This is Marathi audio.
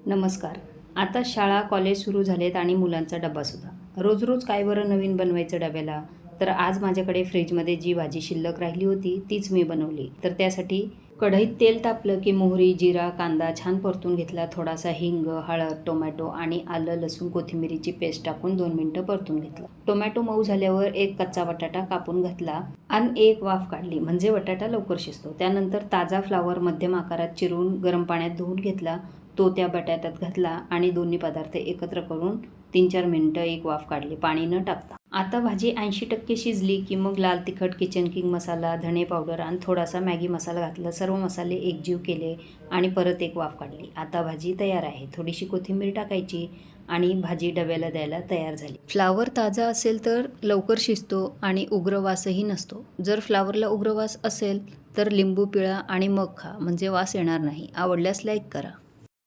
नमस्कार. आता शाळा, कॉलेज सुरू झालेत आणि मुलांचा डब्बासुद्धा. रोज रोज काय बरं नवीन बनवायचं डब्याला? तर आज माझ्याकडे फ्रीजमध्ये जी भाजी शिल्लक राहिली होती तीच मी बनवली. तर त्यासाठी कढईत तेल तापलं की मोहरी, जिरा, कांदा छान परतून घेतला. थोडासा हिंग, हळद, टोमॅटो आणि आलं, लसूण, कोथिंबिरीची पेस्ट टाकून 2 मिनिटं परतून घेतलं. टोमॅटो मऊ झाल्यावर एक कच्चा बटाटा कापून घातला आणि एक वाफ काढली म्हणजे बटाटा लवकर शिजतो. त्यानंतर ताजा फ्लावर मध्यम आकारात चिरून गरम पाण्यात धुवून घेतला. तो त्या बटाट्यात घातला आणि दोन्ही पदार्थ एकत्र करून 3-4 मिनिटं एक वाफ काढली, पाणी न टाकता. आता भाजी 80% शिजली की मग लाल तिखट, किचन किंग मसाला, धणे पावडर आणि थोडासा मॅगी मसाला घातला. सर्व मसाले एकजीव केले आणि परत एक वाफ काढली. आता भाजी तयार आहे. थोडीशी कोथिंबीर टाकायची आणि भाजी डब्याला द्यायला तयार झाली. फ्लावर ताजा असेल तर लवकर शिजतो आणि उग्रवासही नसतो. जर फ्लावरला उग्रवास असेल तर लिंबू पिळा आणि मग खा, म्हणजे वास येणार नाही. आवडल्यास लाईक करा.